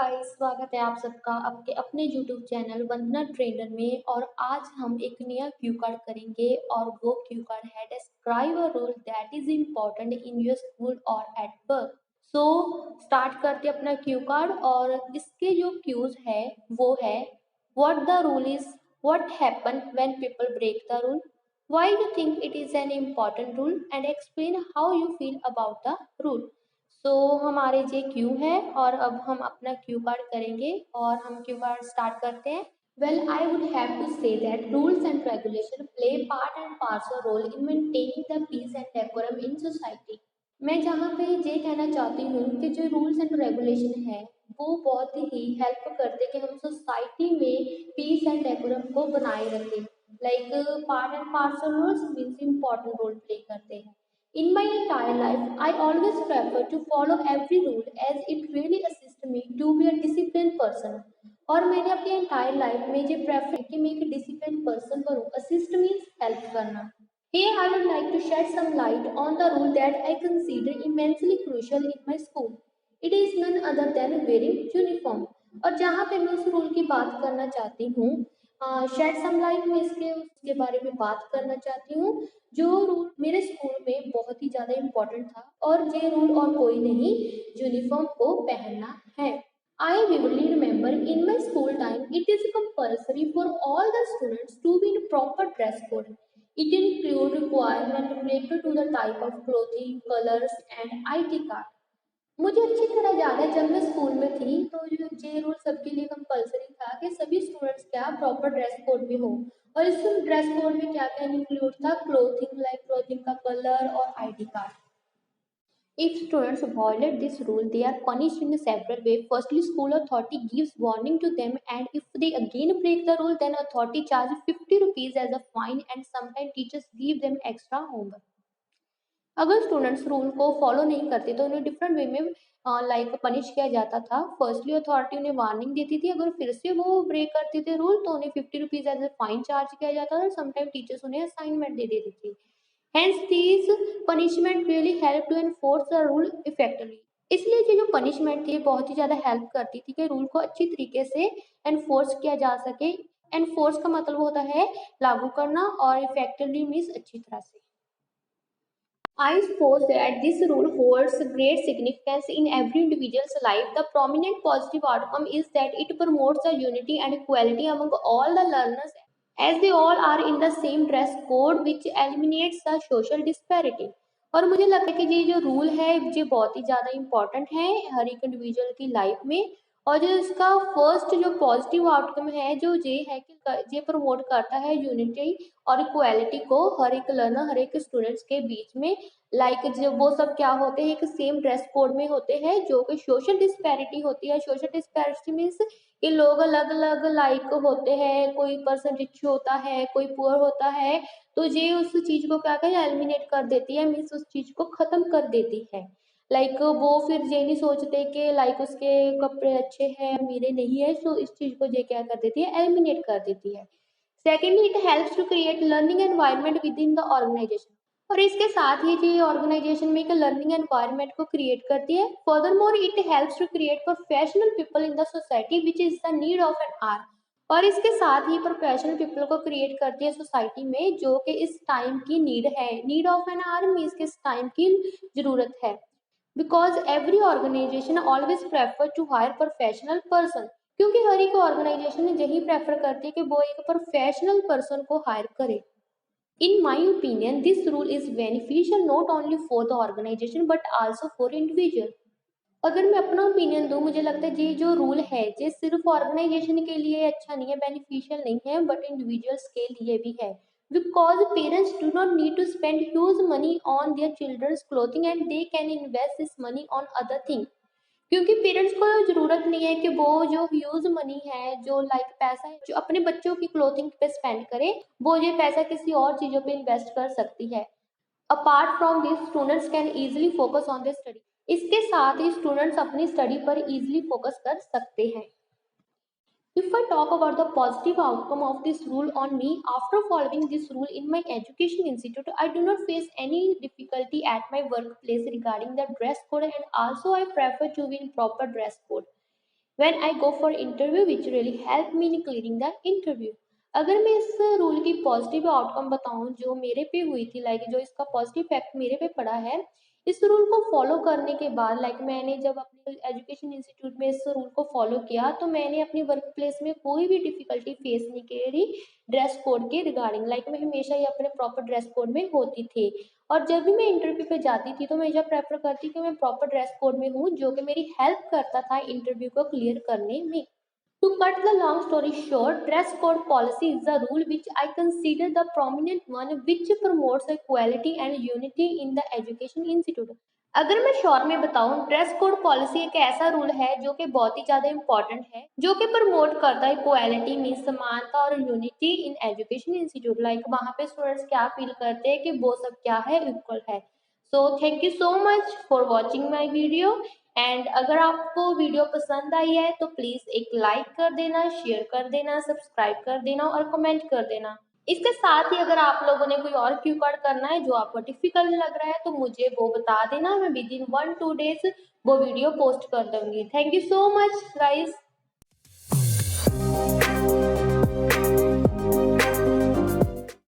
Guys, स्वागत है आप सबका आपके अपने यूट्यूब चैनल वंदना ट्रेनर में। और आज हम एक नया क्यू कार्ड करेंगे और वो क्यू कार्ड है describe a rule that is important in your school और एट वर्क। सो स्टार्ट करते हैं अपना क्यू कार्ड। और इसके जो क्यूज है वो है what the rule is, what happen when people break the rule, why you think it is an important rule and explain how you feel about the rule. तो हमारे ये क्यू है और अब हम अपना क्यू कार्ड करेंगे और हम क्यू कार्ड स्टार्ट करते हैं। Well, I would have to say that rules and regulation play part and parcel role in maintaining the peace and decorum in society. मैं जहाँ पे ये कहना चाहती हूँ कि जो रूल्स एंड रेगुलेशन है वो बहुत ही हेल्प करते कि हम सोसाइटी में पीस एंड डेकोरम को बनाए रखें। Like part and parcel rules means important role play करते हैं। In my entire life, I always prefer to follow every rule as it really assists me to be a disciplined person. और मैंने अपनी entire life में ये prefer कि मैं एक डिसिप्लिन पर्सन बनूं। असिस्ट मीन्स हेल्प करना। Here I would like to shed some light on the rule that I consider immensely crucial in my school. It is none other than wearing uniform. और जहाँ पे मैं उस rule की बात करना चाहती हूँ, शेड सम लाइट में इसके उसके बारे में बात करना चाहती हूँ। जो रूल मेरे स्कूल में बहुत ही ज़्यादा इम्पोर्टेंट था और ये रूल और कोई नहीं, यूनिफॉर्म को पहनना है। I vividly remember in my school time it is compulsory for all the students to be in proper dress code. It include requirement related to the type of clothing, colors and ID card. मुझे अच्छी तरह याद है जब मैं school में थी तो ये रूल सबके लिए कंपलसरी था कि सभी स्टूडेंट्स क्या प्रॉपर ड्रेस कोड में हो। और इस ड्रेस कोड में क्या क्या इंक्लूड था, क्लोथिंग लाइक क्लोथिंग का कलर और ID card. If students violate this rule, they are punished in several ways. Firstly, school authority gives warning to them, and if they again break the rule, then authority charges 50 rupees as a fine, and sometimes teachers give them extra homework. अगर students rule को follow नहीं करते तो उन्हें different way में like punish किया जाता था। फर्स्टली अथॉरिटी उन्हें वार्निंग देती थी, अगर फिर से वो ब्रेक करते थे रूल तो उन्हें 50 rupees as a fine charge किया जाता था और समटाइम टीचर्स उन्हें असाइनमेंट दे देती थी। Hence these punishment really help to enforce the rule effectively. इसलिए ये जो पनिशमेंट थी बहुत ही ज़्यादा हेल्प करती थी कि रूल को अच्छी तरीके से एनफोर्स किया जा सके। एनफोर्स का मतलब होता है लागू करना और इफेक्टिवली मीन्स अच्छी तरह से। I suppose that this rule holds great significance in every individual's life. The prominent positive outcome is that it promotes the unity and equality among all the learners as they all are in the same dress code, which eliminates the social disparity. और मुझे लगता है कि ये जो rule है ये बहुत ही ज़्यादा इम्पोर्टेंट है हर एक इंडिविजुअल की लाइफ में। और जो इसका फर्स्ट जो पॉजिटिव आउटकम है जो ये है कि ये प्रमोट करता है यूनिटी और इक्वालिटी को हर एक लर्नर हर एक स्टूडेंट्स के बीच में। लाइक जो वो सब क्या होते हैं, एक सेम ड्रेस कोड में होते हैं, जो कि सोशल डिस्पैरिटी होती है। सोशल डिस्पैरिटी मीन्स कि लोग अलग अलग लाइक होते हैं, कोई पर्सन रिच होता है कोई पुअर होता है, तो ये उस चीज को क्या कहते हैं एलिमिनेट कर देती है, मीन्स उस चीज को खत्म कर देती है। लाइक वो फिर ये नहीं सोचते कि लाइक उसके कपड़े अच्छे हैं मेरे नहीं है, तो इस चीज को ये क्या कर देती है एलिमिनेट कर देती है। Secondly, it helps to create learning environment within the organization. और इसके साथ ही ये ऑर्गेनाइजेशन में एक लर्निंग एनवायरनमेंट को क्रिएट करती है। Furthermore, it helps to create professional people in the society which is the need of an hour. और इसके साथ ही प्रोफेशनल पीपल को क्रिएट करती है सोसाइटी में जो कि इस टाइम की नीड है। Need of an hour means किस टाइम की जरूरत है। Because every organization always prefer to hire professional person, क्योंकि हर एक ऑर्गेनाइजेशन यही प्रेफर करती है कि वो एक प्रोफेशनल पर्सन को हायर करे। In my opinion, this rule is beneficial not only for the organization but also for individual. अगर मैं अपना ओपिनियन दूं, मुझे लगता है ये जो रूल है ये सिर्फ ऑर्गेनाइजेशन के लिए अच्छा नहीं है, बेनिफिशियल नहीं है, बट इंडिविजुअल्स के लिए भी है। Because parents do not need to spend huge money on their children's clothing and they can invest this money on other thing. क्योंकि पेरेंट्स को जरूरत नहीं है कि वो जो ह्यूज मनी है, जो लाइक पैसा है जो अपने बच्चों की क्लोथिंग पे स्पेंड करे, वो ये पैसा किसी और चीजों पे इन्वेस्ट कर सकती है। Apart from this, students can easily focus on their study. इसके साथ ही स्टूडेंट्स अपनी स्टडी पर इजीली फोकस कर सकते हैं। If I talk about the positive outcome of this rule on me, after following this rule in my education institute, I do not face any difficulty at my workplace regarding the dress code, and also I prefer to be in proper dress code. when I go for interview which really help me in clearing the interview। अगर मैं इस rule की positive outcome बताऊं जो मेरे पे हुई थी, लाइक जो इसका पॉजिटिव इफेक्ट मेरे पे पड़ा है, इस रूल को फॉलो करने के बाद, लाइक मैंने जब अपने एजुकेशन इंस्टीट्यूट में इस रूल को फॉलो किया तो मैंने अपनी वर्क प्लेस में कोई भी डिफिकल्टी फेस नहीं करी ड्रेस कोड के रिगार्डिंग। लाइक मैं हमेशा ही अपने प्रॉपर ड्रेस कोड में होती थी, और जब भी मैं इंटरव्यू पे जाती थी तो मैं यह प्रेफर करती कि मैं प्रॉपर ड्रेस कोड में हूँ, जो कि मेरी हेल्प करता था इंटरव्यू को क्लियर करने में। To cut the long story short, dress code policy is a rule which I consider the prominent one which promotes equality and unity in the education institute। अगर मैं शॉर्ट में बताऊं, dress code policy एक ऐसा rule है जो कि बहुत ही ज्यादा इम्पोर्टेंट है, जो कि प्रमोट करता है इक्वालिटी मीन समानता और unity in education institute. Like वहाँ पे स्टूडेंट्स क्या फील करते हैं कि वो सब क्या है, इक्वल है। So thank you so much for watching my video. And अगर आपको वीडियो पसंद आई है तो प्लीज एक लाइक कर देना, शेयर कर देना, सब्सक्राइब कर देना और कमेंट कर देना। इसके साथ ही अगर आप लोगों ने कोई और क्यू कार्ड करना है जो आपको डिफिकल्ट लग रहा है तो मुझे वो बता देना, मैं विद इन 1-2 डेज वो वीडियो पोस्ट कर दूंगी। Thank you so much guys.